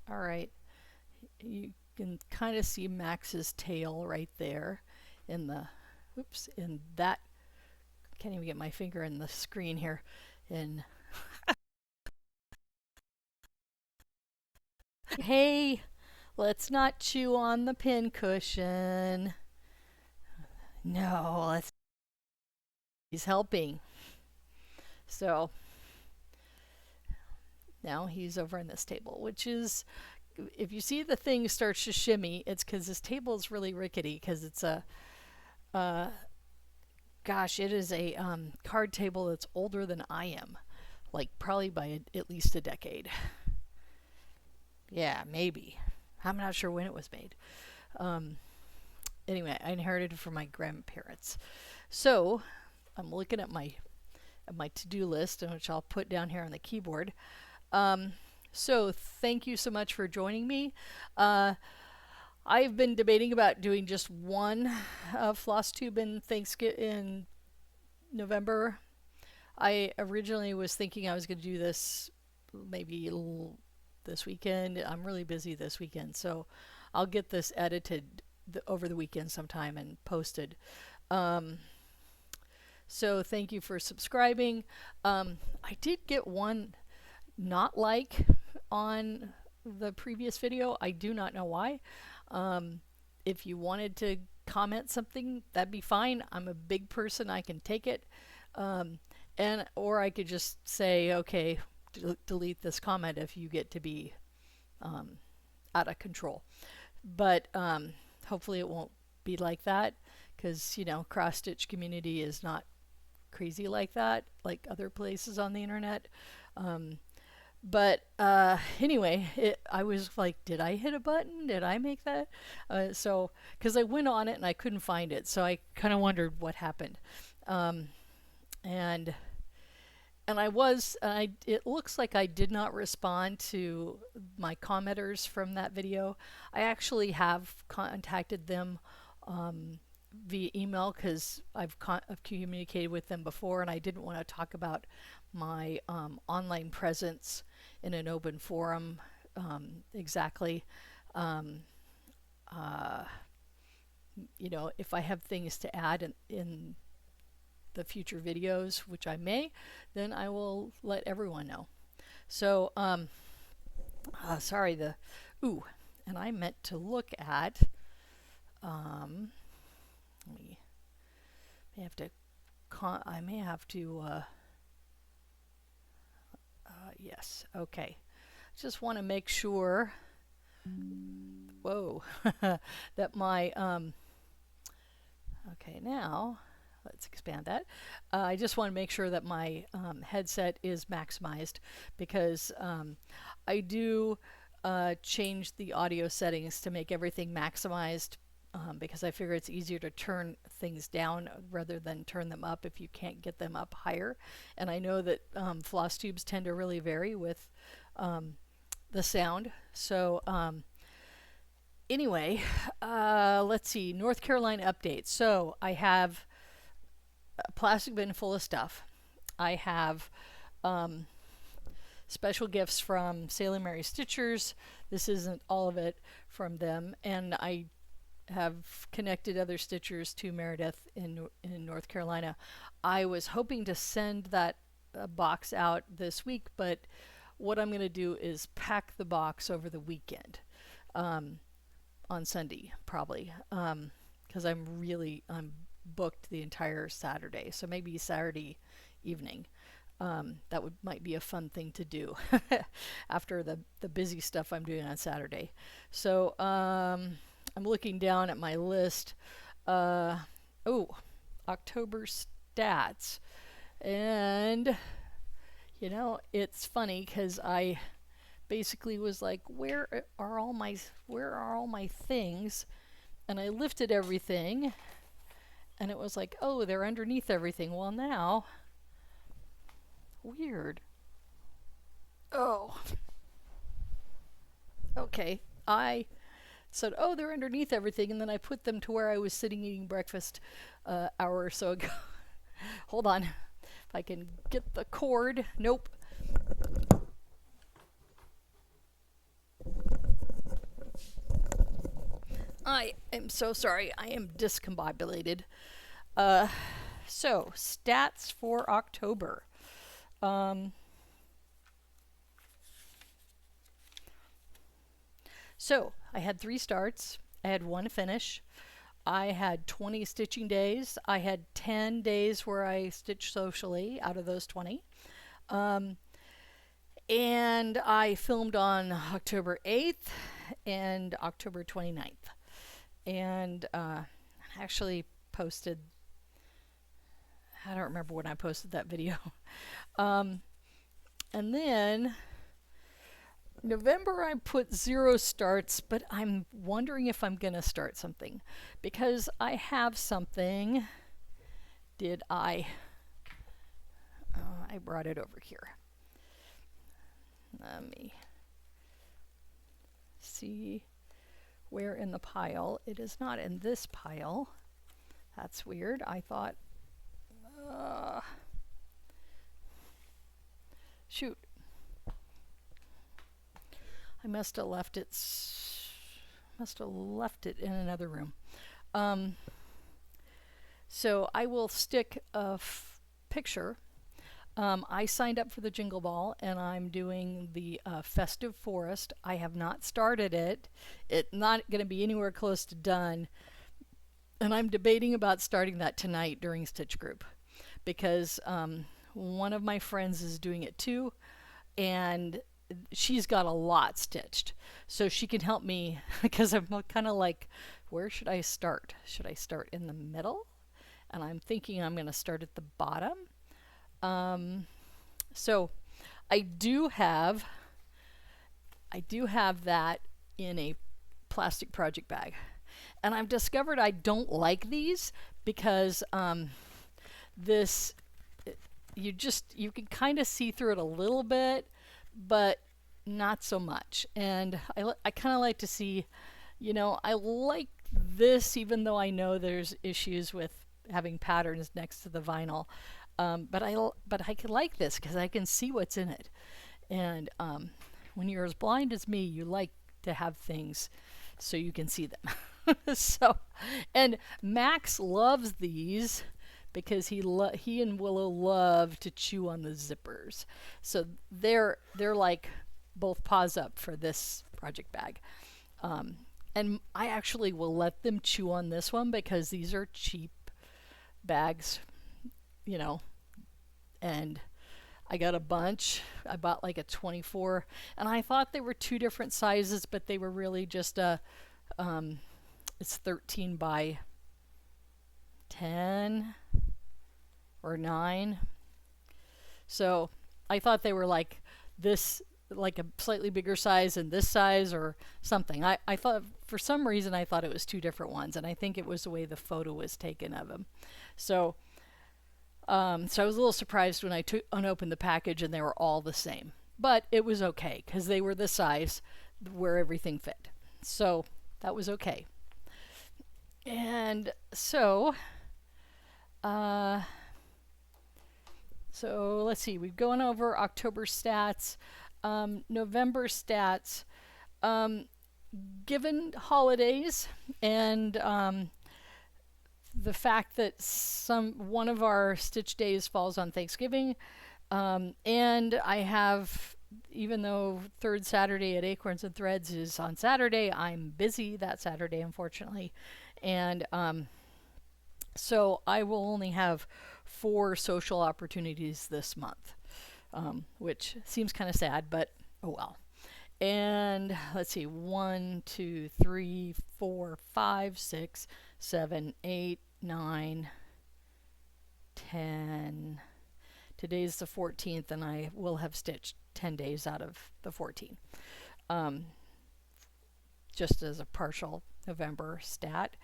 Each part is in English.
All right. You can kind of see Max's tail right there in the, oops, in that, can't even get my finger in the screen here. In, hey, let's not chew on the pin cushion. No, let's, he's helping. So now he's over in this table, which is, if you see the thing starts to shimmy, it's because this table is really rickety because it's a, uh, gosh, it is a card table that's older than I am, like probably by at least a decade. Yeah, maybe. I'm not sure when it was made. Um, anyway, I inherited it from my grandparents. So I'm looking at my to-do list, which I'll put down here on the keyboard. Um, so thank you so much for joining me. Uh, I've been debating about doing just one Flosstube in Thanksgiving in November. I originally was thinking I was going to do this maybe this weekend. I'm really busy this weekend, so I'll get this edited over the weekend sometime and posted. Um, so thank you for subscribing. I did get one not like on the previous video. I do not know why. If you wanted to comment something, that'd be fine. I'm a big person. I can take it. Um, and or I could just say, okay, delete this comment if you get to be um, out of control. But hopefully it won't be like that because, you know, cross stitch community is not crazy like that, like other places on the internet. Um, but anyway, I was like, did I hit a button? Did I make that? So, because I went on it and I couldn't find it, so I kind of wondered what happened. Um, and it looks like I did not respond to my commenters from that video. I actually have contacted them via email because I've communicated with them before, and I didn't want to talk about my online presence in an open forum exactly. Um, uh, you know, if I have things to add in the future videos, which I may, then I will let everyone know. So, sorry, ooh, and I meant to look at, we may have to, I may have to, yes, okay. Just want to make sure, whoa, that my, okay, now, let's expand that. I just want to make sure that my headset is maximized because I do change the audio settings to make everything maximized because I figure it's easier to turn things down rather than turn them up if you can't get them up higher. And I know that floss tubes tend to really vary with the sound. So anyway, let's see, North Carolina updates. So I have a plastic bin full of stuff. I have special gifts from Salem Area Stitchers. This isn't all of it from them. And I have connected other stitchers to Meredith in North Carolina. I was hoping to send that box out this week, but what I'm going to do is pack the box over the weekend on Sunday, probably, because I'm booked the entire Saturday. So maybe Saturday evening. That might be a fun thing to do after the busy stuff I'm doing on Saturday. So I'm looking down at my list. Oh, October stats. And, you know, it's funny because I basically was like, where are all my things? And I lifted everything and it was like, oh, they're underneath everything. Well, now, weird. Oh, okay. I said, oh, they're underneath everything. And then I put them to where I was sitting eating breakfast hour or so ago. Hold on. If I can get the cord. Nope. I am so sorry. I am discombobulated. So, stats for October. Um, so, I had 3 starts. I had 1 finish. I had 20 stitching days. I had 10 days where I stitched socially out of those 20. Um, and I filmed on October 8th and October 29th. And actually posted, I don't remember when I posted that video. And then November I put 0 starts, but I'm wondering if I'm going to start something because I have something. Did I? I brought it over here. Let me see where in the pile. It is not in this pile. That's weird. I thought, shoot. I must have left it in another room. So I will stick a picture. I signed up for the Jingle Ball and I'm doing the Festive Forest. I have not started it. It's not going to be anywhere close to done. And I'm debating about starting that tonight during Stitch Group because one of my friends is doing it too. And she's got a lot stitched, so she can help me because I'm kind of like, where should I start? Should I start in the middle? And I'm thinking I'm going to start at the bottom. So I do have that in a plastic project bag, and I've discovered I don't like these because this you can kind of see through it a little bit, but not so much. And I kind of like to see, I like this even though I know there's issues with having patterns next to the vinyl. But I can like this because I can see what's in it. And when you're as blind as me, you like to have things so you can see them. And Max loves these because he and Willow love to chew on the zippers. So they're like both paws up for this project bag. And I actually will let them chew on this one because these are cheap bags, and I got a bunch. I bought like a 24, and I thought they were 2 different sizes, but they were really just it's 13 by 10 or 9. So I thought they were like this, like a slightly bigger size and this size or something. I thought, for some reason, I thought it was 2 different ones, and I think it was the way the photo was taken of them. So I was a little surprised when I unopened the package and they were all the same. But it was okay because they were the size where everything fit. So that was okay. And so let's see. We've gone over October stats, November stats. Given holidays and the fact that one of our stitch days falls on Thanksgiving, and I have, even though third Saturday at Acorns and Threads is on Saturday, I'm busy that Saturday, unfortunately, and so I will only have 4 social opportunities this month, which seems kind of sad, but oh well. And let's see, 1, 2, 3, 4, 5, 6, 7, 8, 9, 10. Today's the 14th, and I will have stitched 10 days out of the 14. Just as a partial November stat.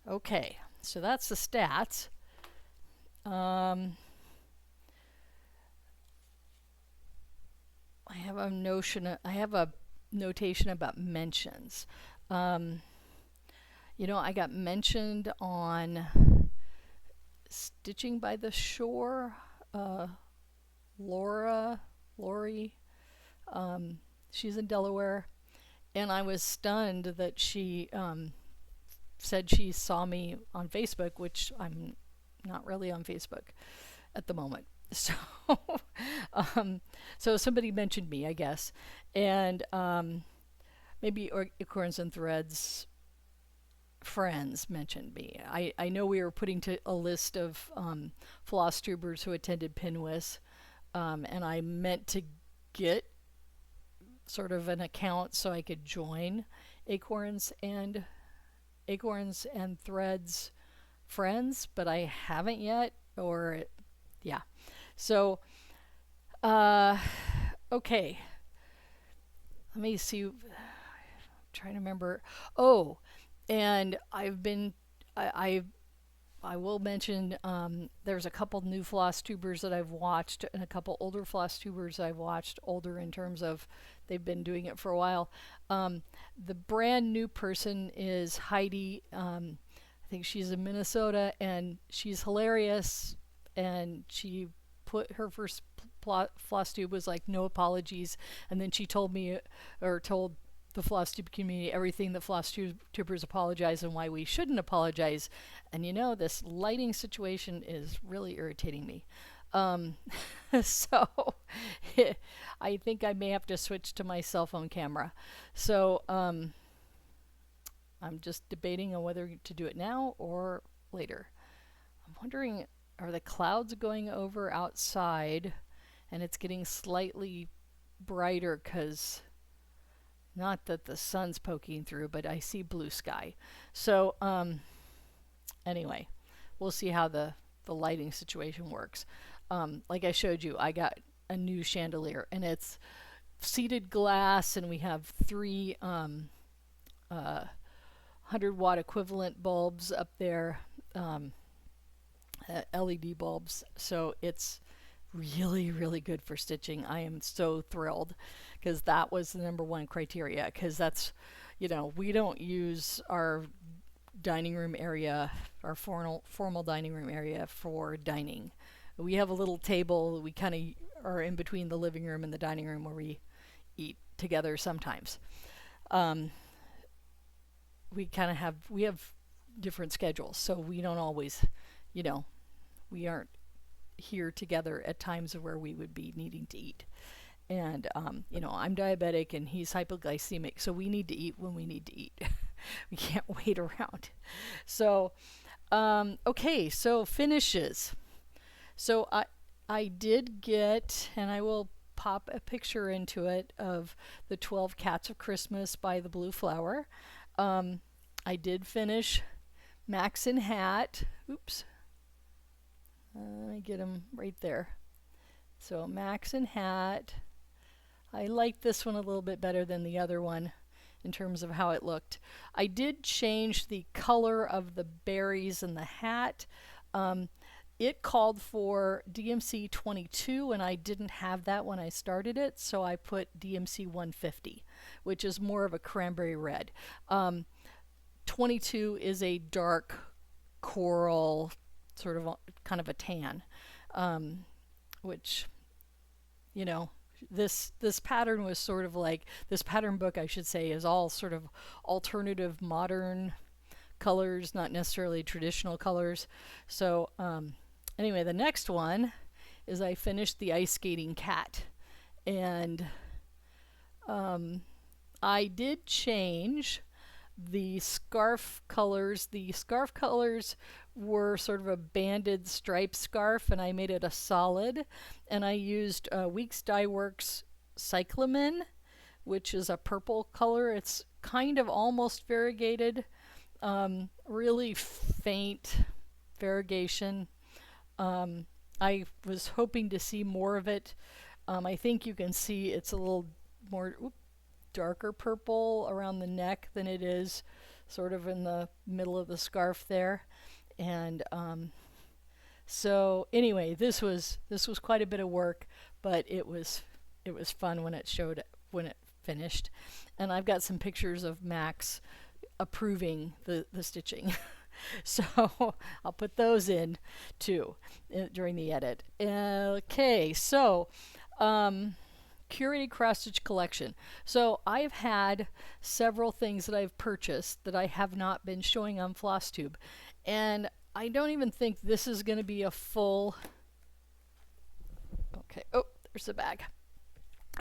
Okay, so that's the stats. I have a notation about mentions. I got mentioned on Stitching by the Shore. Lori, she's in Delaware, and I was stunned that she said she saw me on Facebook, which I'm not really on Facebook at the moment. So, so somebody mentioned me, I guess, and maybe Acorns and Threads friends mentioned me. I know we were putting to a list of Flosstubers who attended Pinwis, and I meant to get sort of an account so I could join Acorns and Threads friends, but I haven't yet. Or yeah, so okay. Let me see. I'm trying to remember. Oh, and I will mention there's a couple new floss tubers that I've watched and a couple older floss tubers I've watched, older in terms of they've been doing it for a while. The brand new person is Heidi. I think she's in Minnesota, and she's hilarious, and she put her first floss tube was like no apologies, and then she told me, or told the Flosstube community everything that Flosstubers apologize and why we shouldn't apologize. And you know, this lighting situation is really irritating me. So I think I may have to switch to my cell phone camera. So I'm just debating on whether to do it now or later. I'm wondering, are the clouds going over outside and it's getting slightly brighter because not that the sun's poking through, but I see blue sky. So anyway, we'll see how the lighting situation works. Like I showed you, I got a new chandelier, and it's seated glass, and we have three 100-watt equivalent bulbs up there, LED bulbs. So it's really, really good for stitching. I am so thrilled because that was the number one criteria, because that's, you know, we don't use our dining room area, our formal dining room area for dining. We have a little table. We kind of are in between the living room and the dining room where we eat together sometimes. We have different schedules, so we don't always, you know, we aren't here together at times where we would be needing to eat. And you know, I'm diabetic and he's hypoglycemic, so we need to eat when we need to eat. We can't wait around. So okay, so finishes. So I did get, and I will pop a picture into it, of the 12 Cats of Christmas by the Blue Flower. I did finish Max and Hat. Oops. Let me get them right there. So Max and Hat. I like this one a little bit better than the other one in terms of how it looked. I did change the color of the berries in the hat. It called for DMC 22, and I didn't have that when I started it, so I put DMC 150, which is more of a cranberry red. 22 is a dark coral, sort of kind of a tan, which, you know, this pattern was sort of like, this pattern book, I should say, is all sort of alternative modern colors, not necessarily traditional colors. So anyway, the next one is I finished the ice skating cat, and I did change the scarf colors. The scarf colors were sort of a banded striped scarf, and I made it a solid, and I used Weeks Dye Works Cyclamen, which is a purple color. It's kind of almost variegated, really faint variegation. I was hoping to see more of it. I think you can see it's a little more darker purple around the neck than it is sort of in the middle of the scarf there. And so anyway, this was quite a bit of work, but it was fun when it finished. And I've got some pictures of Max approving the stitching. So I'll put those in too during the edit. Okay, so curated cross stitch collection. So I've had several things that I've purchased that I have not been showing on Flosstube, and I don't even think this is going to be a full. Okay, oh, there's the bag.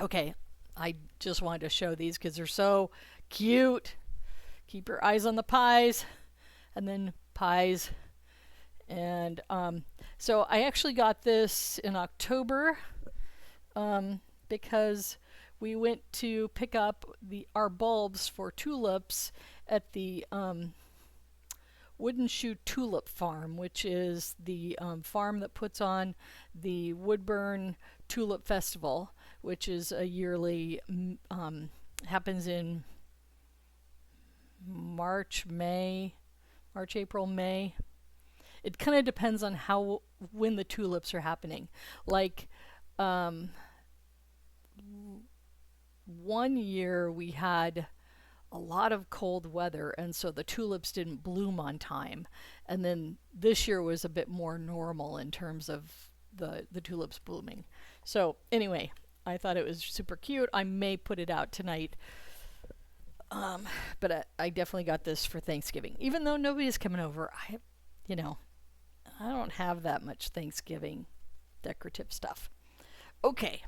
Okay, I just wanted to show these because they're so cute. Keep your eyes on the pies, and then pies. And so I actually got this in October because we went to pick up our bulbs for tulips at the Wooden Shoe Tulip Farm, which is the farm that puts on the Woodburn Tulip Festival, which is a yearly, happens in March, April, May. It kind of depends on when the tulips are happening. Like, one year we had a lot of cold weather, and so the tulips didn't bloom on time. And then this year was a bit more normal in terms of the tulips blooming. So anyway, I thought it was super cute. I may put it out tonight. But I definitely got this for Thanksgiving. Even though nobody's coming over, I don't have that much Thanksgiving decorative stuff. Okay.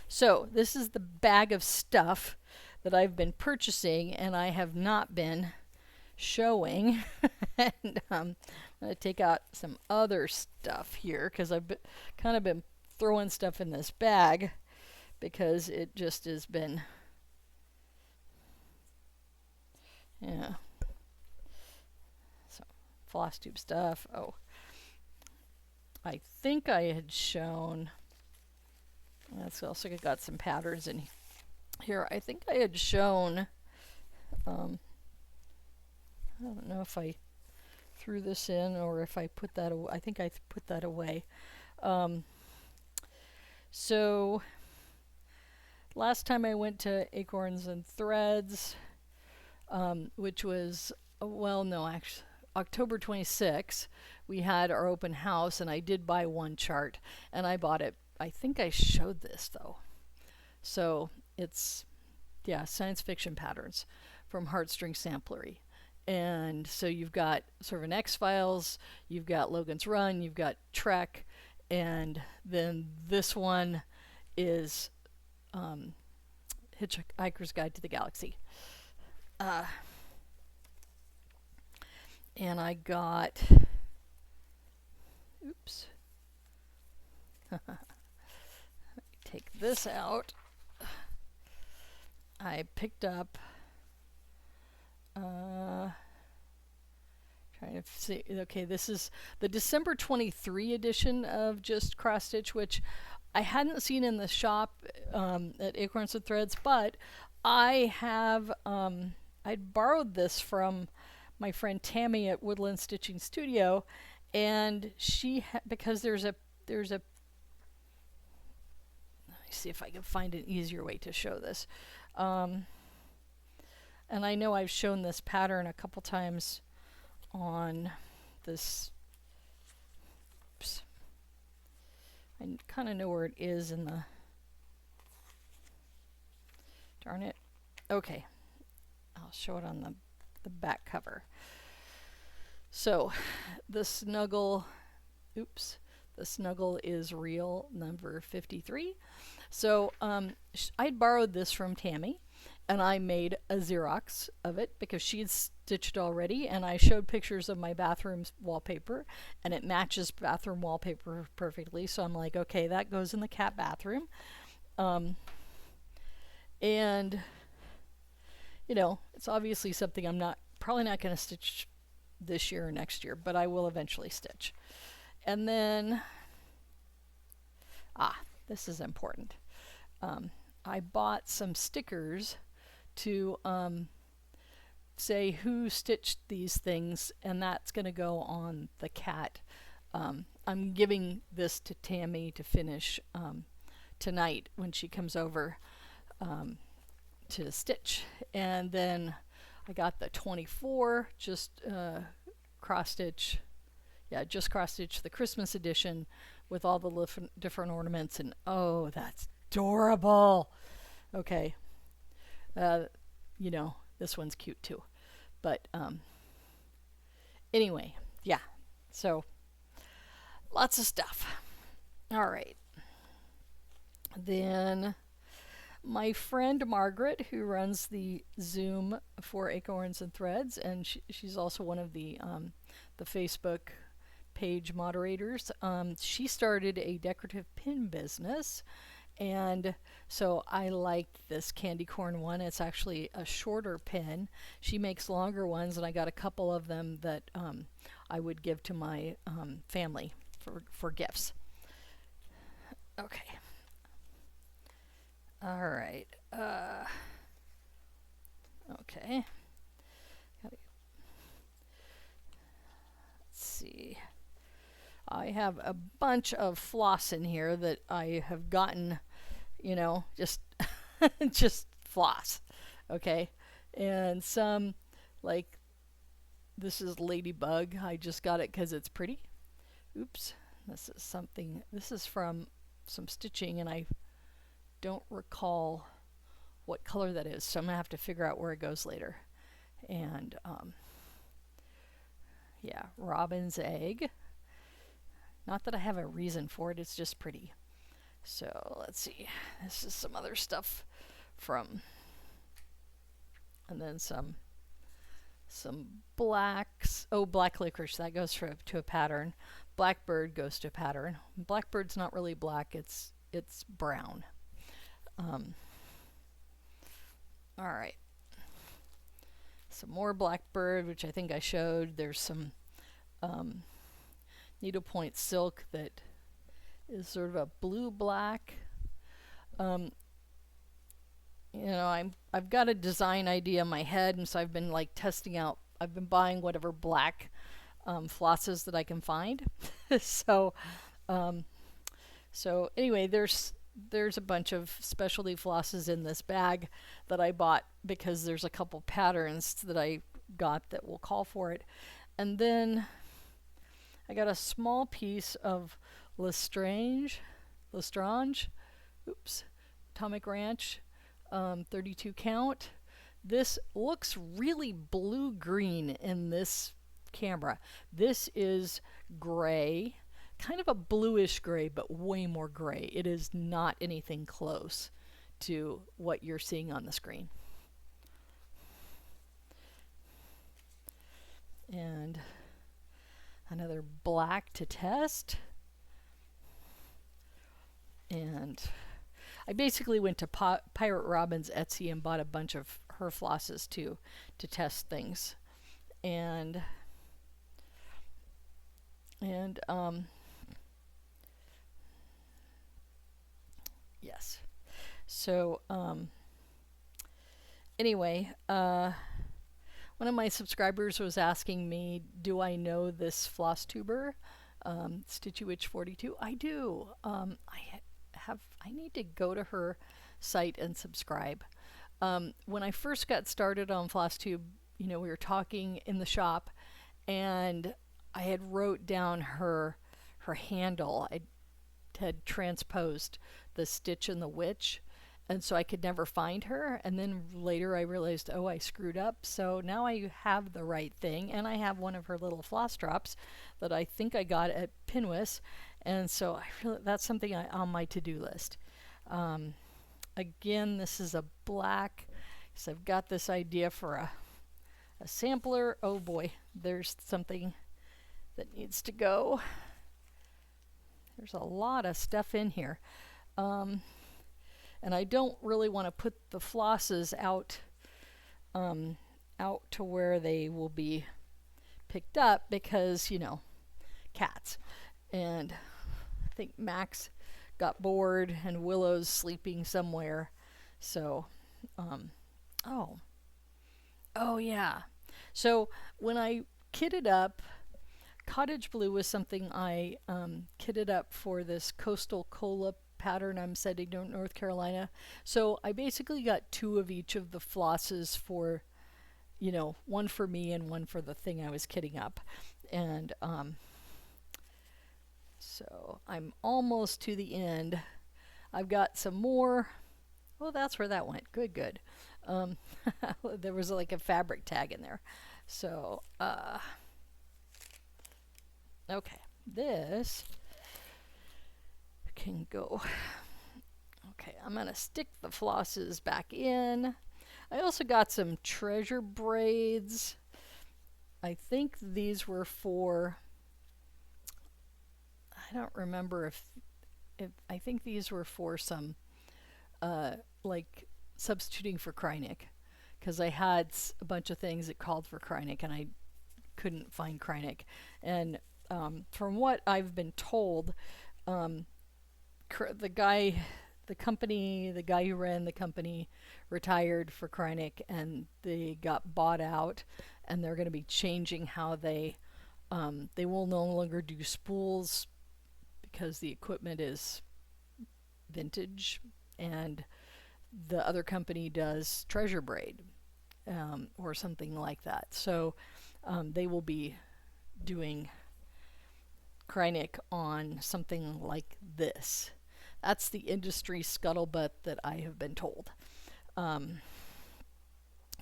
So this is the bag of stuff that I've been purchasing and I have not been showing. And I'm going to take out some other stuff here because I've kind of been throwing stuff in this bag because it just has been, yeah. So Flosstube stuff. Oh, I think I had shown. That's also got some patterns in here. I think I had shown. I don't know if I threw this in or if I put that away. I think I put that away. So last time I went to Acorns and Threads, which was, well, no, actually, October 26th, we had our open house, and I did buy one chart, and I bought it. I think I showed this, though. So it's, yeah, science fiction patterns from Heartstring Samplery. And so you've got sort of an X-Files, you've got Logan's Run, you've got Trek, and then this one is Hitchhiker's Guide to the Galaxy. And I got, oops, take this out. I picked up, trying to see, okay, this is the December 23 edition of Just Cross Stitch, which I hadn't seen in the shop at Acorns and Threads, but I have, I'd borrowed this from my friend Tammy at Woodland Stitching Studio, and she, because there's a, let me see if I can find an easier way to show this. And I know I've shown this pattern a couple times on this, oops, I kind of know where it is in the, darn it, okay, I'll show it on the back cover. So the snuggle, oops, the snuggle is real number 53. So I'd borrowed this from Tammy, and I made a Xerox of it because she'd stitched already, and I showed pictures of my bathroom's wallpaper, and it matches bathroom wallpaper perfectly. So I'm like, okay, that goes in the cat bathroom. And you know, it's obviously something I'm probably not going to stitch this year or next year, but I will eventually stitch. And then, this is important. I bought some stickers to say who stitched these things, and that's going to go on the cat. I'm giving this to Tammy to finish tonight when she comes over to stitch. And then I got the 24 just cross stitch, just cross stitch the Christmas edition with all the different ornaments, and oh, that's adorable. Okay. You know, this one's cute too. But anyway, yeah. So lots of stuff. All right. Then my friend Margaret, who runs the Zoom for Acorns and Threads, and she's also one of the Facebook page moderators. She started a decorative pin business, and so I liked this candy corn one. It's actually a shorter pin. She makes longer ones, and I got a couple of them that I would give to my family for gifts. Okay. All right. Okay. Let's see. I have a bunch of floss in here that I have gotten, you know, just just floss. Okay. And some, like, this is Ladybug. I just got it because it's pretty. Oops. This is from some stitching, and I don't recall what color that is, so I'm gonna have to figure out where it goes later. And yeah, robin's egg. Not that I have a reason for it, it's just pretty. So let's see, this is some other stuff from, and then some blacks. Oh, black licorice, that goes to a pattern. Blackbird goes to a pattern. Blackbird's not really black, it's brown. All right. Some more blackbird, which I think I showed. There's some needlepoint silk that is sort of a blue-black. You know, I've got a design idea in my head, and so I've been like testing out. I've been buying whatever black flosses that I can find. So anyway, there's a bunch of specialty flosses in this bag that I bought because there's a couple patterns that I got that will call for it. And then I got a small piece of Lestrange, Atomic Ranch, 32 count. This looks really blue-green in this camera. This is gray, kind of a bluish gray, but way more gray. It is not anything close to what you're seeing on the screen. And another black to test. And I basically went to Pirate Robin's Etsy and bought a bunch of her flosses too to test things. And yes. So anyway, one of my subscribers was asking me, do I know this Flosstuber, Stitchy Witch 42? I do. I need to go to her site and subscribe. When I first got started on Flosstube, you know, we were talking in the shop, and I had wrote down her handle. I had transposed the Stitch and the Witch, and so I could never find her. And then later I realized, oh, I screwed up. So now I have the right thing, and I have one of her little floss drops that I think I got at Pinwis, and so that's something on my to-do list. Again, this is a black, so I've got this idea for a sampler. Oh boy, there's something that needs to go. There's a lot of stuff in here. And I don't really want to put the flosses out to where they will be picked up because, you know, cats. And I think Max got bored and Willow's sleeping somewhere. So, oh yeah. So when I kitted up, Cottage Blue was something I kitted up for this Coastal Cola pattern I'm sending to North Carolina. So I basically got 2 of each of the flosses for, you know, one for me and one for the thing I was kitting up. And so I'm almost to the end. I've got some more. Oh, that's where that went. Good, good. There was like a fabric tag in there. So, okay, this can go. Okay, I'm going to stick the flosses back in. I also got some treasure braids. I think these were for, I don't remember if I think these were for some, like substituting for Krynic, because I had a bunch of things that called for Krynic and I couldn't find Krynic. And from what I've been told, the guy who ran the company retired for Krynic, and they got bought out, and they're going to be changing how they will no longer do spools because the equipment is vintage, and the other company does treasure braid or something like that. So they will be doing Krynic on something like this. That's the industry scuttlebutt that I have been told.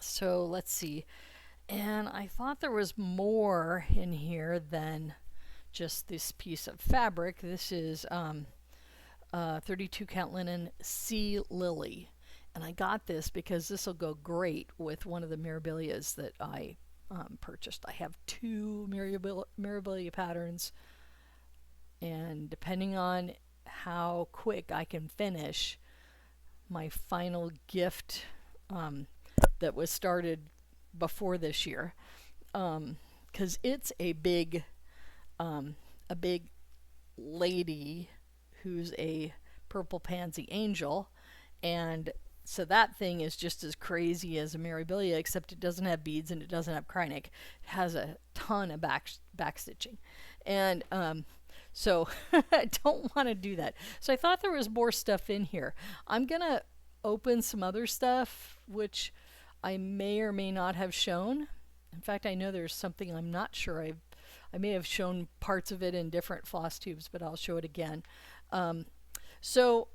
So let's see. And I thought there was more in here than just this piece of fabric. This is 32 count linen Sea Lily. And I got this because this will go great with one of the Mirabilias that I purchased. I have 2 Mirabilia patterns, and depending on how quick I can finish my final gift that was started before this year, because it's a big lady who's a purple pansy angel, and so that thing is just as crazy as a Mirabilia, except it doesn't have beads and it doesn't have Krynic. It has a ton of back stitching, and so I don't want to do that. So I thought there was more stuff in here. I'm gonna open some other stuff which I may or may not have shown. In fact, I know there's something I'm not sure. I may have shown parts of it in different floss tubes, but I'll show it again. So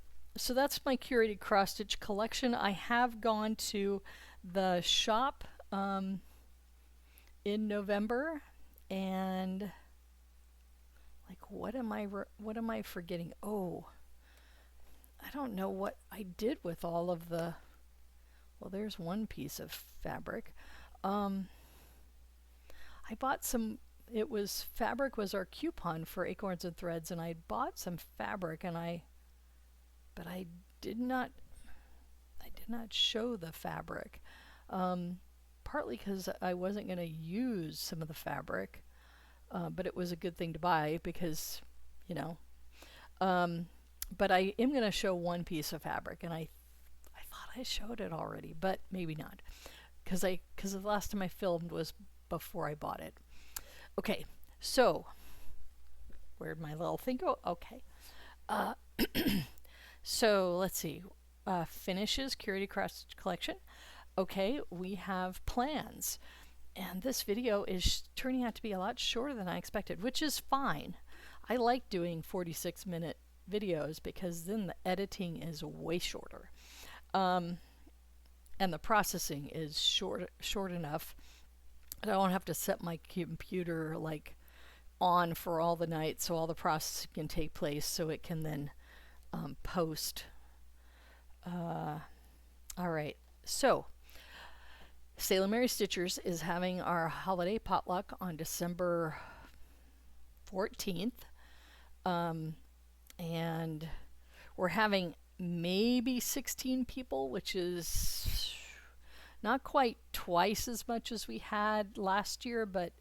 that's my curated cross stitch collection. I have gone to the shop in November, and like what am I forgetting? Oh, I don't know what I did with all of the. Well, there's one piece of fabric. I bought some. Fabric was our coupon for Acorns and Threads, and I bought some fabric, but I did not show the fabric, partly because I wasn't going to use some of the fabric, but it was a good thing to buy because, you know. But I am going to show one piece of fabric, and I thought I showed it already, but maybe not, because the last time I filmed was before I bought it. Okay, so where'd my little thing go? Okay. So let's see. Finishes, curated cross collection. Okay, we have plans. And this video is turning out to be a lot shorter than I expected, which is fine. I like doing 46-minute videos because then the editing is way shorter. And the processing is short enough that I won't have to set my computer like on for all the night so all the processing can take place so it can then post. All right, so Salem Area Stitchers is having our holiday potluck on December 14th, and we're having maybe 16 people, which is not quite twice as much as we had last year, but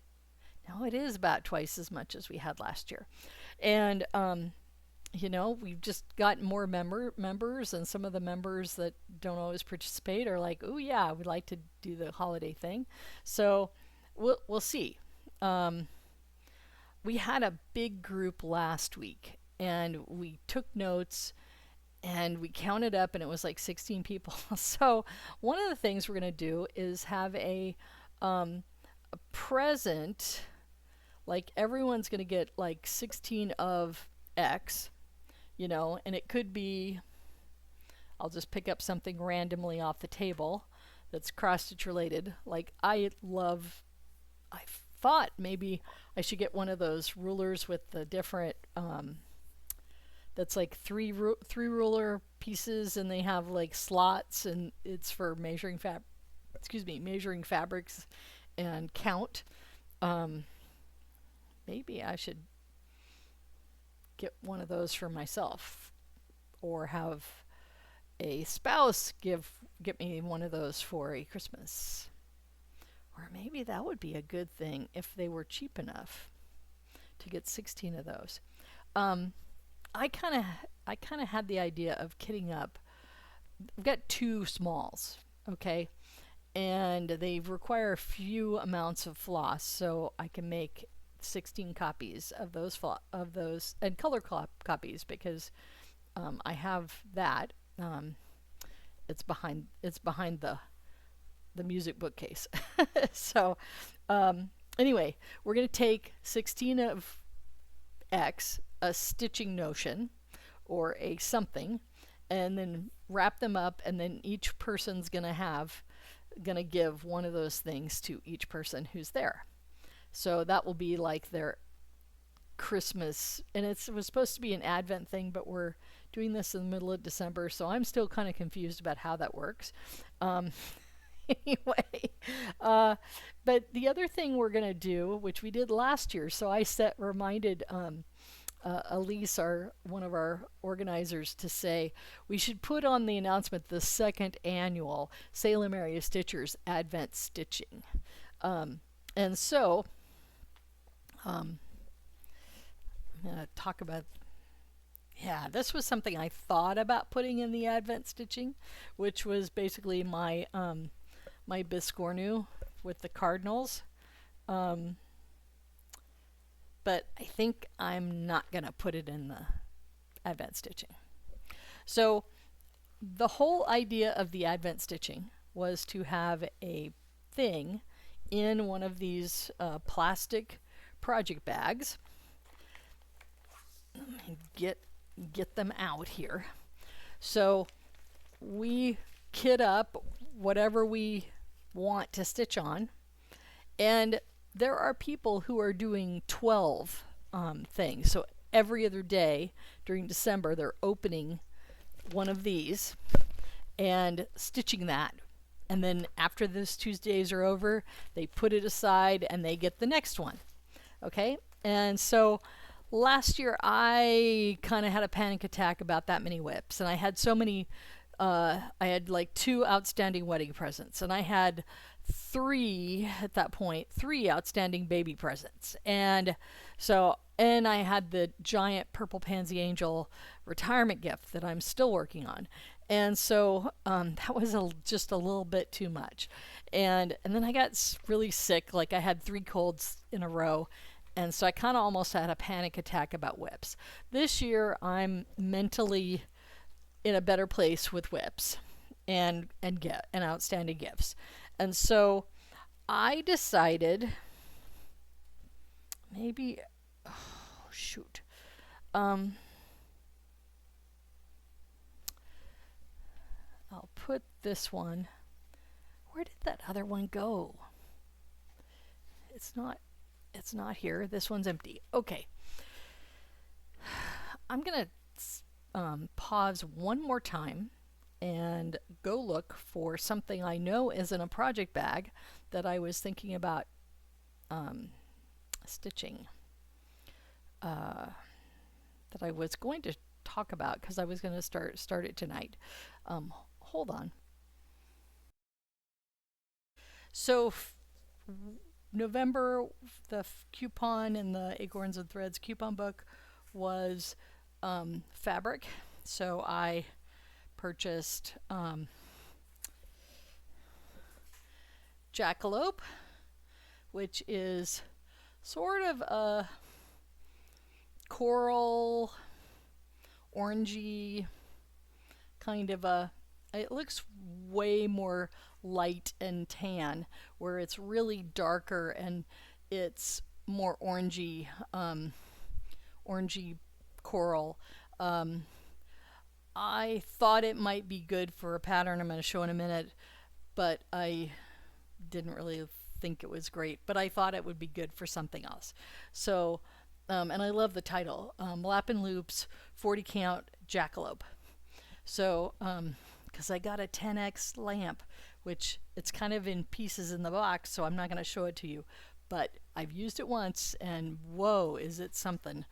no, it is about twice as much as we had last year. And you know, we've just got more members, and some of the members that don't always participate are like, oh yeah, I would like to do the holiday thing. So we'll see. We had a big group last week, and we took notes, and we counted up, and it was like 16 people. So one of the things we're going to do is have a present, like everyone's going to get like 16 of X, you know, and it could be I'll just pick up something randomly off the table that's cross-stitch related. Like I thought maybe I should get one of those rulers with the different that's like three ruler pieces, and they have like slots, and it's for measuring measuring fabrics and count. Maybe I should get one of those for myself, or have a spouse get me one of those for a Christmas. Or maybe that would be a good thing if they were cheap enough to get 16 of those. I kind of had the idea of kitting up. I've got two smalls, okay, and they require a few amounts of floss, so I can make 16 copies of those and color copies, because I have that. It's behind the music bookcase. So anyway, we're going to take 16 of X, a stitching notion or a something, and then wrap them up, and then each person's going to give one of those things to each person who's there. So that will be like their Christmas, and it was supposed to be an Advent thing, but we're doing this in the middle of December, so I'm still kind of confused about how that works. Anyway, but the other thing we're going to do, which we did last year, so I reminded Elise, one of our organizers, to say we should put on the announcement the second annual Salem Area Stitchers Advent Stitching. And so I'm going to talk about, this was something I thought about putting in the Advent stitching, which was basically my my biscornu with the cardinals. But I think I'm not going to put it in the Advent stitching. So the whole idea of the Advent stitching was to have a thing in one of these plastic project bags. Let me get them out here. So we kit up whatever we want to stitch on, and there are people who are doing 12 things. So every other day during December, they're opening one of these and stitching that. And then after those Tuesdays are over, they put it aside and they get the next one. Okay? And so last year I kind of had a panic attack about that many whips. And I had so many, I had like 2 outstanding wedding presents. And I had 3 outstanding baby presents. And so, and I had the giant purple pansy angel retirement gift that I'm still working on. And so that was just a little bit too much. And then I got really sick. Like I had 3 colds in a row. And so I kind of almost had a panic attack about whips. This year I'm mentally in a better place with whips and outstanding gifts. And so I decided maybe, I'll put this one. Where did that other one go? It's not here. This one's empty. Okay. I'm going to pause one more time and go look for something I know is in a project bag that I was thinking about stitching, that I was going to talk about because I was going to start it tonight. Hold on. So November, the coupon in the Acorns and Threads coupon book was fabric. So I purchased jackalope, which is sort of a coral, orangey kind of a, it looks way more light and tan, where it's really darker and it's more orangey, orangey coral. I thought it might be good for a pattern I'm going to show in a minute, but I didn't really think it was great, but I thought it would be good for something else. So, and I love the title, Lap and Loops 40 Count Jackalope. So, because I got a 10x lamp, which it's kind of in pieces in the box, so I'm not going to show it to you. But I've used it once, and whoa, is it something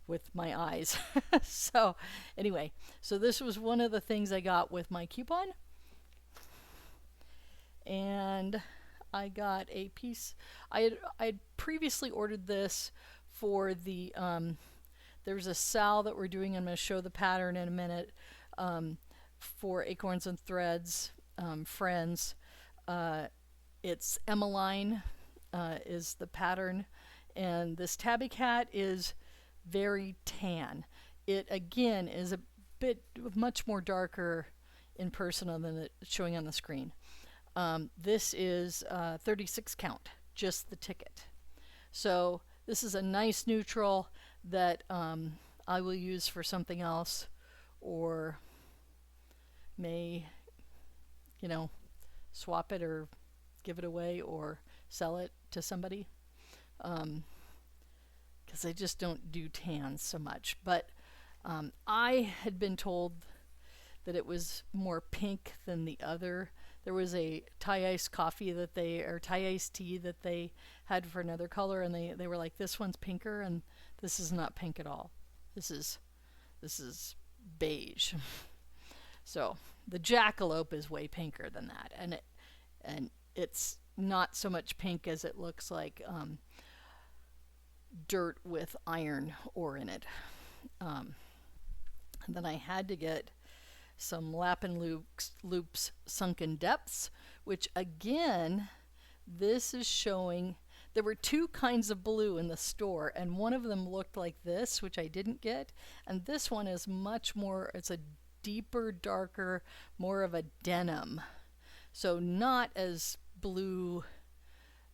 with my eyes. So, anyway, so this was one of the things I got with my coupon. And I got a piece. I had previously ordered this for the, there's a Sal that we're doing. I'm going to show the pattern in a minute, for Acorns and Threads, Friends. It's Emmeline is the pattern, and this tabby cat is very tan. It again is a bit much more darker in person than it's showing on the screen. This is 36 count, just the ticket. So this is a nice neutral that I will use for something else, or may, you know, swap it or give it away or sell it to somebody. Because I just don't do tans so much. But I had been told that it was more pink than the other. There was a Thai iced coffee that or Thai iced tea that they had for another color, and they were like, this one's pinker, and this is not pink at all. This is beige. So the jackalope is way pinker than that, and it's not so much pink as it looks like dirt with iron ore in it. And then I had to get some Lap and Loops Sunken Depths, which again, this is showing, there were two kinds of blue in the store, and one of them looked like this, which I didn't get, and this one is much more, it's a deeper, darker, more of a denim. So not as blue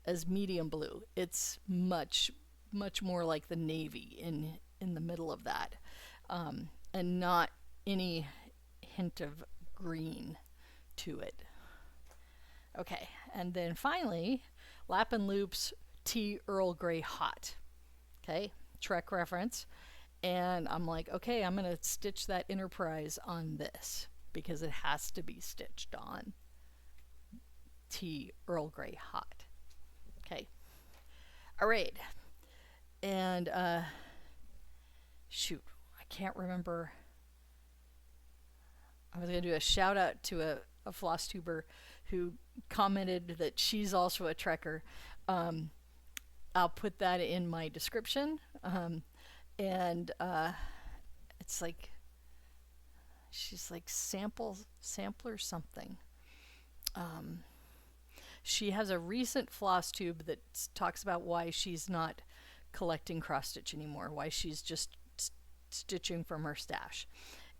as medium blue. It's much more like the navy in the middle of that, and not any hint of green to it. Okay, and then finally, Lap and Loops Tea Earl Grey Hot. Okay, Trek reference. And I'm like, okay, I'm going to stitch that Enterprise on this because it has to be stitched on Tea Earl Grey Hot. Okay. All right. And shoot, I can't remember. I was going to do a shout out to a Flosstuber who commented that she's also a Trekker. I'll put that in my description. And it's like, she's like sampler something. She has a recent Flosstube that talks about why she's not collecting cross stitch anymore, why she's just stitching from her stash.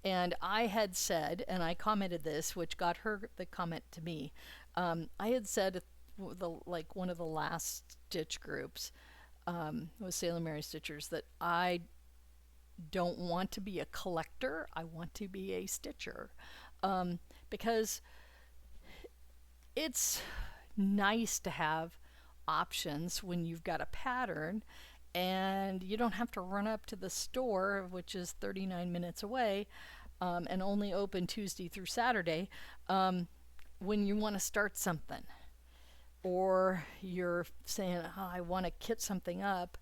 And I had said, and I commented this, which got her the comment to me. I had said like one of the last stitch groups was Salem Area Stitchers, that I don't want to be a collector, I want to be a stitcher, because it's nice to have options when you've got a pattern and you don't have to run up to the store, which is 39 minutes away, and only open Tuesday through Saturday, when you want to start something, or you're saying, oh, I want to kit something up,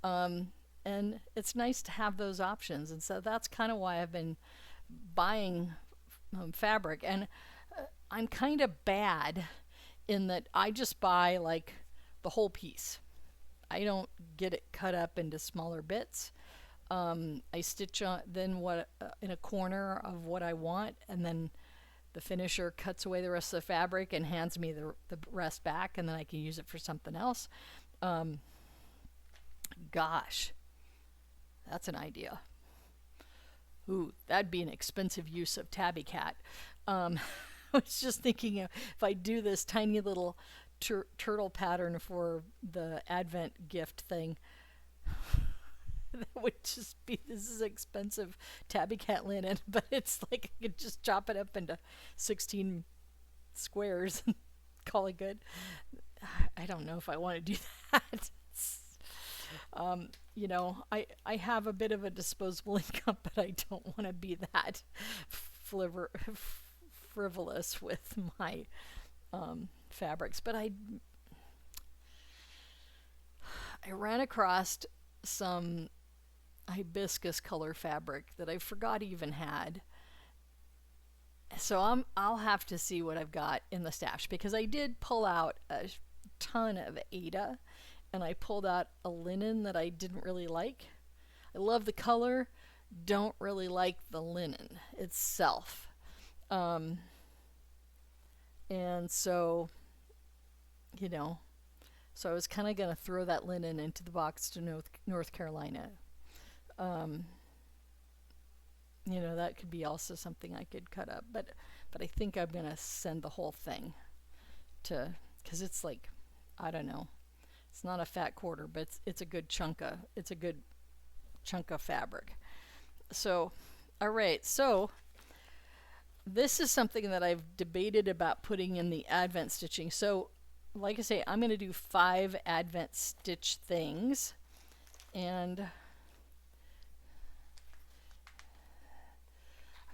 and it's nice to have those options. And so that's kind of why I've been buying fabric. And I'm kind of bad in that I just buy like the whole piece. I don't get it cut up into smaller bits. I stitch on then what in a corner of what I want, and then the finisher cuts away the rest of the fabric and hands me the rest back, and then I can use it for something else. Gosh, that's an idea. Ooh, that'd be an expensive use of tabby cat. I was just thinking, if I do this tiny little turtle pattern for the Advent gift thing, that would just be, this is expensive tabby cat linen, but it's like I could just chop it up into 16 squares and call it good. I don't know if I want to do that. You know, I have a bit of a disposable income, but I don't want to be that fliver, frivolous with my fabrics. But I ran across some hibiscus color fabric that I forgot even had. So I'll have to see what I've got in the stash, because I did pull out a ton of Ada, and I pulled out a linen that I didn't really like. I love the color, don't really like the linen itself. And so, you know, so I was kind of going to throw that linen into the box to North Carolina. You know, that could be also something I could cut up, but I think I'm going to send the whole thing to, because it's like, I don't know, it's not a fat quarter, but it's a good chunk of fabric. So, all right, so this is something that I've debated about putting in the advent stitching. So, like I say, I'm going to do 5 advent stitch things, and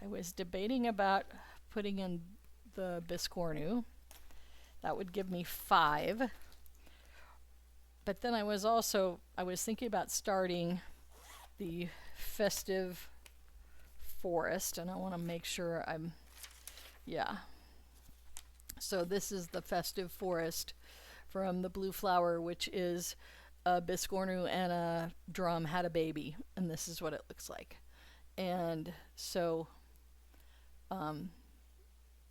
I was debating about putting in the biscornu. That would give me 5. But then I was thinking about starting the festive forest, and I want to make sure yeah. So this is the festive forest from the Blue Flower, which is a biscornu and a drum had a baby, and this is what it looks like. And so,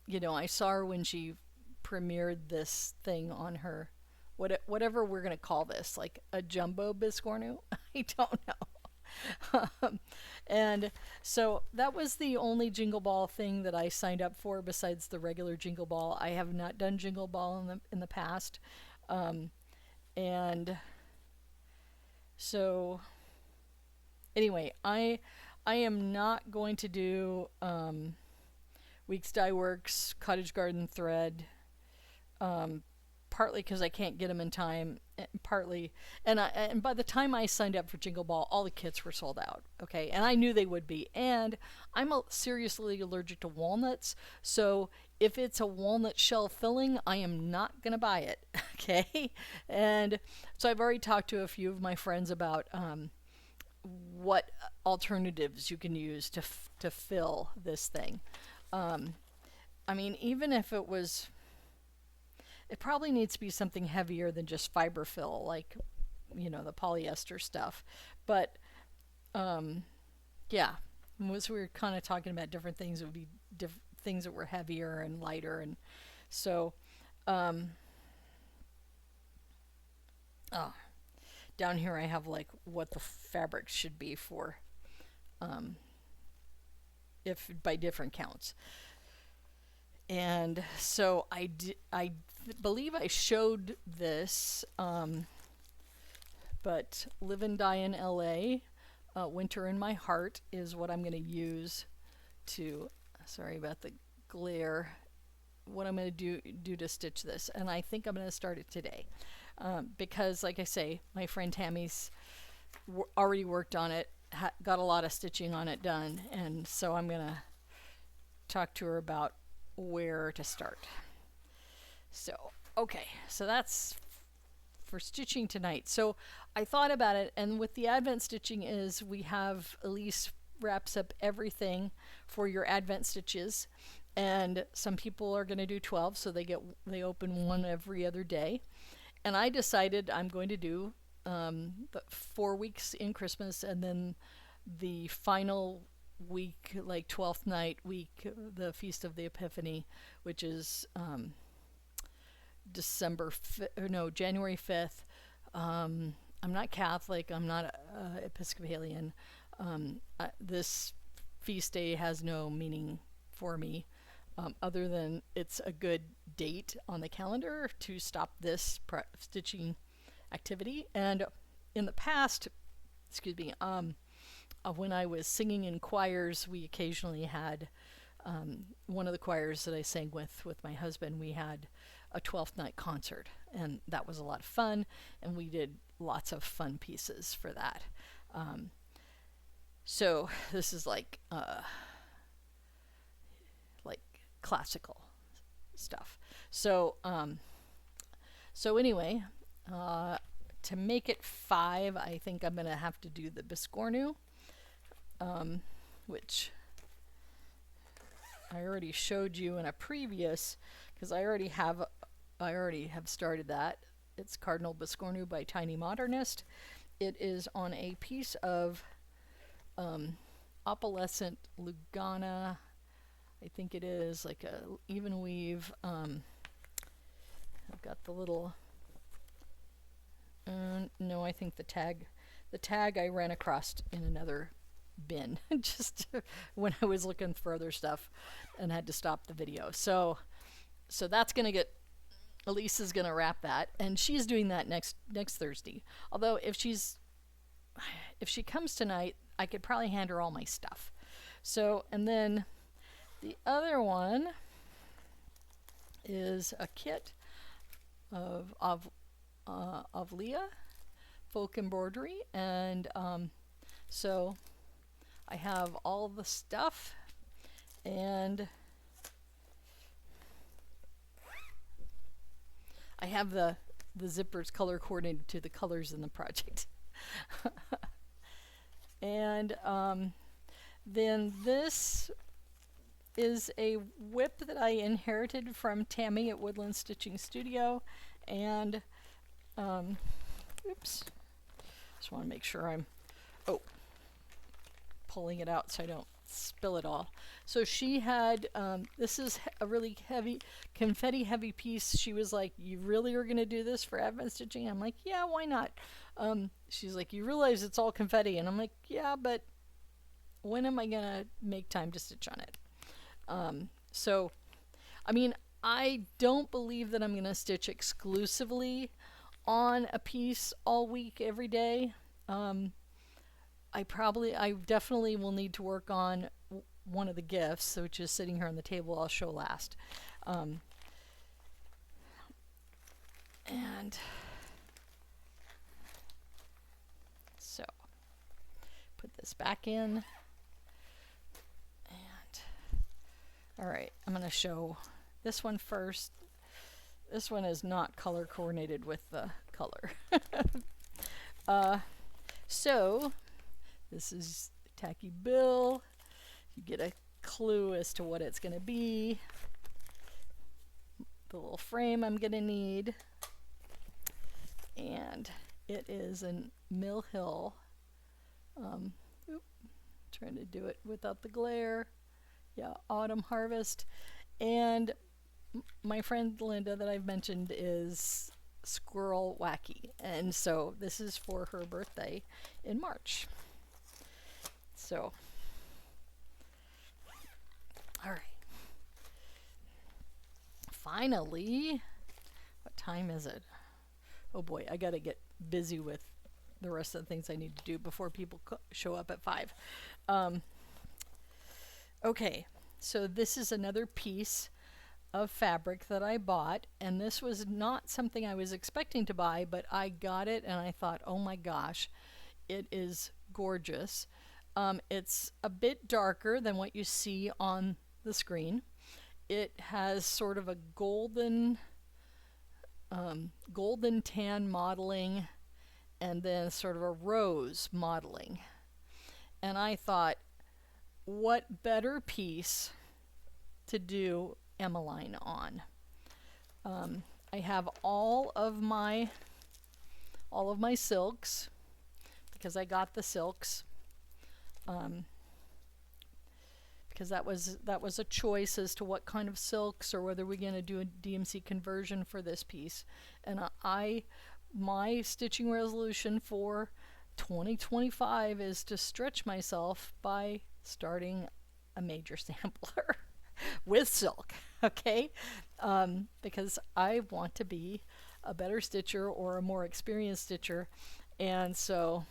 you know, I saw her when she premiered this thing on her, whatever we're going to call this, like a jumbo biscornu. I don't know. And so that was the only Jingle Ball thing that I signed up for besides the regular Jingle Ball. I have not done Jingle Ball in the past. And so anyway, I am not going to do Weeks Dye Works, Cottage Garden Thread, partly because I can't get them in time, partly, and by the time I signed up for Jingle Ball, all the kits were sold out. Okay, and I knew they would be, and I'm seriously allergic to walnuts, so if it's a walnut shell filling, I am not gonna buy it. Okay, and so I've already talked to a few of my friends about what alternatives you can use to fill this thing. I mean, even if it was, it probably needs to be something heavier than just fiber fill, like, you know, the polyester stuff. But yeah, as we were kind of talking about different things, it would be things that were heavier and lighter, and so down here I have like what the fabric should be for, if by different counts. And so I believe I showed this, but Live and Die in LA, Winter in My Heart is what I'm going to use to, sorry about the glare, what I'm going to do to stitch this. And I think I'm going to start it today, because like I say, my friend Tammy's already worked on it, got a lot of stitching on it done, and so I'm going to talk to her about where to start. So, okay, so that's for stitching tonight. So I thought about it, and with the Advent stitching is we have Elise wraps up everything for your Advent stitches, and some people are going to do 12, so they open one every other day. And I decided I'm going to do the 4 weeks in Christmas, and then the final week, like 12th night week, the Feast of the Epiphany, which is January 5th. I'm not Catholic, I'm not Episcopalian. This feast day has no meaning for me, other than it's a good date on the calendar to stop this stitching activity. And in the past, excuse me, when I was singing in choirs, we occasionally had one of the choirs that I sang with my husband. We had a 12th night concert, and that was a lot of fun, and we did lots of fun pieces for that. So this is like classical stuff. So anyway, to make it 5, I think I'm gonna have to do the Biscornu, which I already showed you in a previous, because I already have started that. It's Cardinal Biscornu by Tiny Modernist. It is on a piece of opalescent Lugana, I think it is, like a even weave. I've got the little, no, I think the tag I ran across in another bin just when I was looking for other stuff and had to stop the video. So that's gonna get, Elisa's gonna wrap that, and she's doing that next Thursday. Although if she comes tonight, I could probably hand her all my stuff. So, and then the other one is a kit of Leah folk embroidery, and so I have all the stuff, and I have the zippers color coordinated to the colors in the project. And then this is a whip that I inherited from Tammy at Woodland Stitching Studio, and oops, just want to make sure I'm pulling it out so I don't spill it all. So she had this is a really heavy, confetti heavy piece. She was like, "You really are going to do this for advent stitching?" I'm like, "Yeah, why not?" She's like, "You realize it's all confetti?" And I'm like, "Yeah, but when am I going to make time to stitch on it?" So, I mean, I don't believe that I'm going to stitch exclusively on a piece all week, every day. I definitely will need to work on one of the gifts, which is sitting here on the table. I'll show last. And so, put this back in. And, all right, I'm going to show this one first. This one is not color coordinated with the color. So, this is tacky bill. You get a clue as to what it's going to be. The little frame I'm going to need. And it is a Mill Hill. Trying to do it without the glare. Yeah, Autumn Harvest. And my friend Linda that I've mentioned is Squirrel Wacky. And so this is for her birthday in March. So, all right. Finally, what time is it? Oh boy, I gotta get busy with the rest of the things I need to do before people show up at 5. Okay, so this is another piece of fabric that I bought, and this was not something I was expecting to buy, but I got it and I thought, oh my gosh, it is gorgeous. It's a bit darker than what you see on the screen. It has sort of a golden tan modeling, and then sort of a rose modeling. And I thought, what better piece to do Emmeline on? I have all of my silks, because I got the silks. Because that was a choice as to what kind of silks, or whether we're going to do a DMC conversion for this piece. And my stitching resolution for 2025 is to stretch myself by starting a major sampler with silk, okay? Because I want to be a better stitcher or a more experienced stitcher. And so,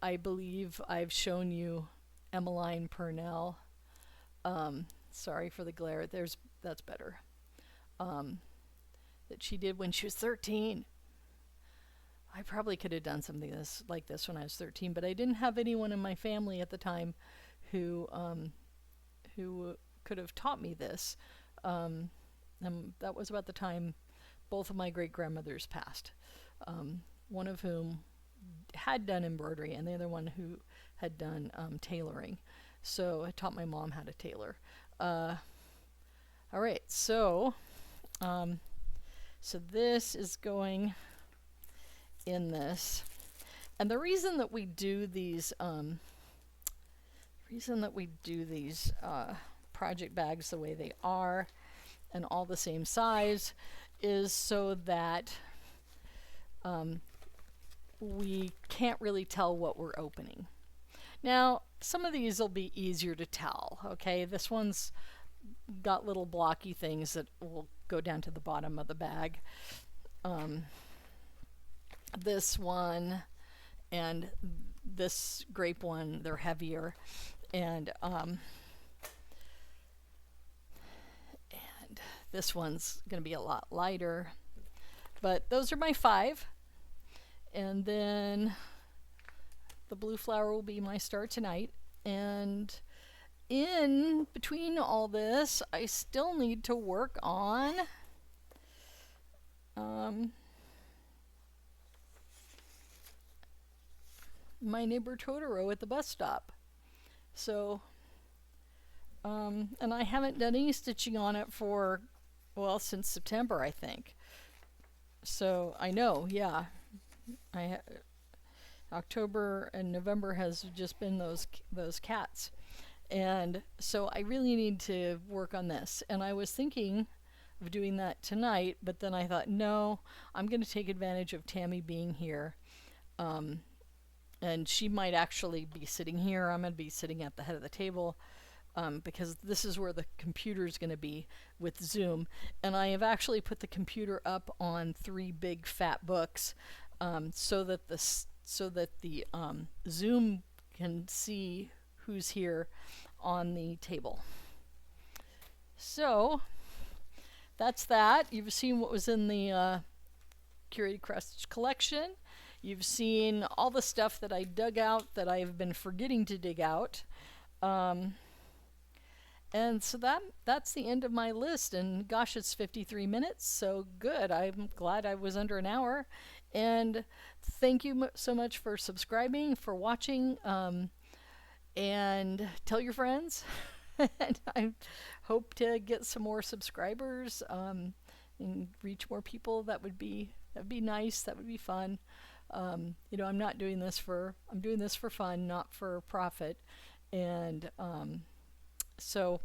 I believe I've shown you Emmeline Purnell. Sorry for the glare. That's better. That she did when she was 13. I probably could have done something like this when I was 13, but I didn't have anyone in my family at the time who could have taught me this. And that was about the time both of my great grandmothers passed. One of whom had done embroidery, and the other one who had done tailoring. So I taught my mom how to tailor. All right, so this is going in this, and the reason that we do these project bags the way they are and all the same size is so that we can't really tell what we're opening. Now, some of these will be easier to tell, okay? This one's got little blocky things that will go down to the bottom of the bag. This one and this grape one, they're heavier, and this one's going to be a lot lighter. But those are my 5. And then the blue flower will be my star tonight. And in between all this, I still need to work on my neighbor Totoro at the bus stop. So, and I haven't done any stitching on it for, well, since September, I think. So I know, yeah. October and November has just been those cats. And so I really need to work on this. And I was thinking of doing that tonight, but then I thought, no, I'm going to take advantage of Tammy being here. And she might actually be sitting here. I'm going to be sitting at the head of the table because this is where the computer is going to be with Zoom. And I have actually put the computer up on 3 big fat books so that the Zoom can see who's here on the table. So that's that. You've seen what was in the Curated Cross collection. You've seen all the stuff that I dug out that I've been forgetting to dig out. And so that's the end of my list. And gosh, it's 53 minutes, so good. I'm glad I was under an hour. And thank you so much for subscribing, for watching, and tell your friends. And I hope to get some more subscribers and reach more people. That'd be nice. That would be fun. I'm doing this for fun, not for profit. And so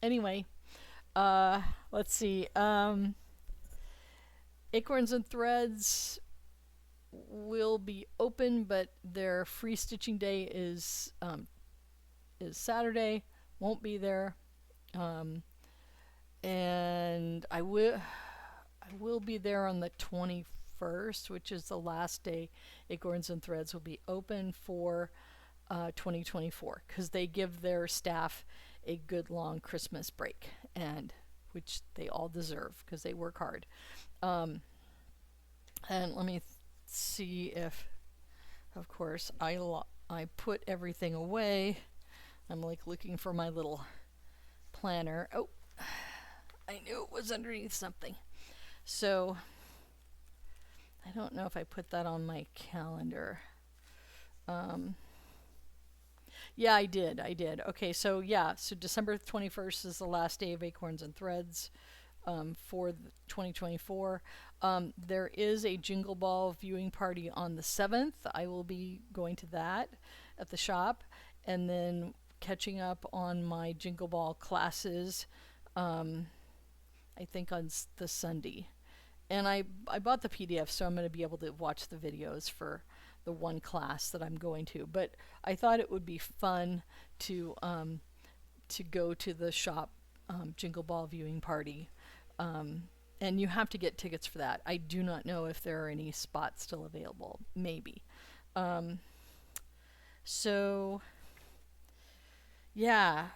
anyway, let's see. Acorns and Threads will be open, but their free stitching day is Saturday. Won't be there. And I will be there on the 21st, which is the last day Acorns and Threads will be open for 2024, because they give their staff a good long Christmas break, and which they all deserve because they work hard. And let me see if, of course, I put everything away. I'm like looking for my little planner. Oh, I knew it was underneath something. So I don't know if I put that on my calendar. Yeah, I did. Okay, so December 21st is the last day of Acorns and Threads for 2024. There is a Jingle Ball viewing party on the 7th. I will be going to that at the shop, and then catching up on my Jingle Ball classes, I think on the Sunday. And I bought the PDF, so I'm going to be able to watch the videos for the one class that I'm going to. But I thought it would be fun to go to the shop Jingle Ball viewing party. And you have to get tickets for that. I do not know if there are any spots still available. Maybe. So yeah,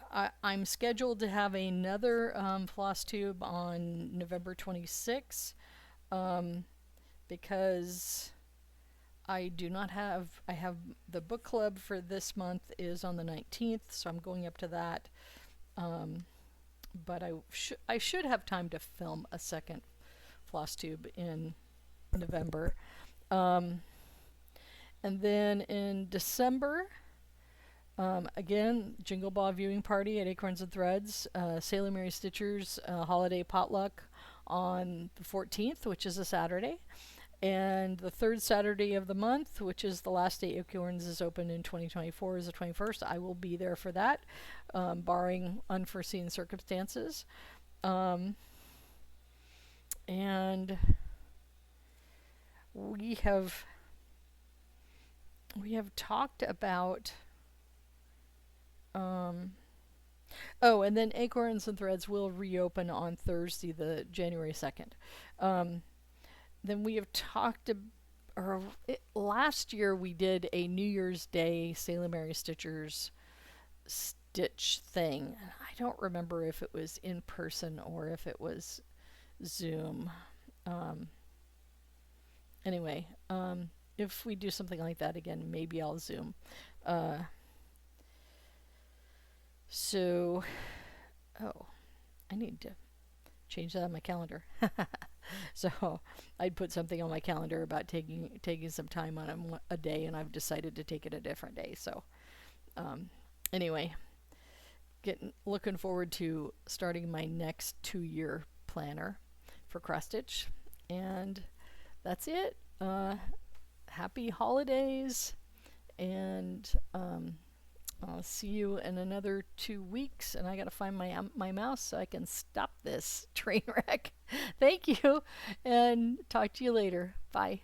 I'm scheduled to have another Flosstube on November 26th, um, because I do not have. I have the book club for this month is on the 19th, so I'm going up to that. Um, but I should have time to film a second Flosstube in November. Um, and then in December, again, Jingle Ball viewing party at Acorns and Threads, Salem Area Stitchers holiday potluck on the 14th, which is a Saturday. And the third Saturday of the month, which is the last day Acorns is open in 2024, is the 21st. I will be there for that, barring unforeseen circumstances. Um, and we have talked about. Oh, and then Acorns and Threads will reopen on Thursday, the January 2nd. Then we have talked last year we did a New Year's Day Salem Area Stitchers stitch thing. I don't remember if it was in person or if it was Zoom. Um, anyway, if we do something like that again, maybe I'll Zoom. Uh, so, oh, I need to change that on my calendar. So I'd put something on my calendar about taking some time on a day, and I've decided to take it a different day. So anyway, looking forward to starting my next 2-year planner for cross stitch, and that's it. Happy holidays, and I'll see you in another 2 weeks, and I gotta find my mouse so I can stop this train wreck. Thank you, and talk to you later. Bye.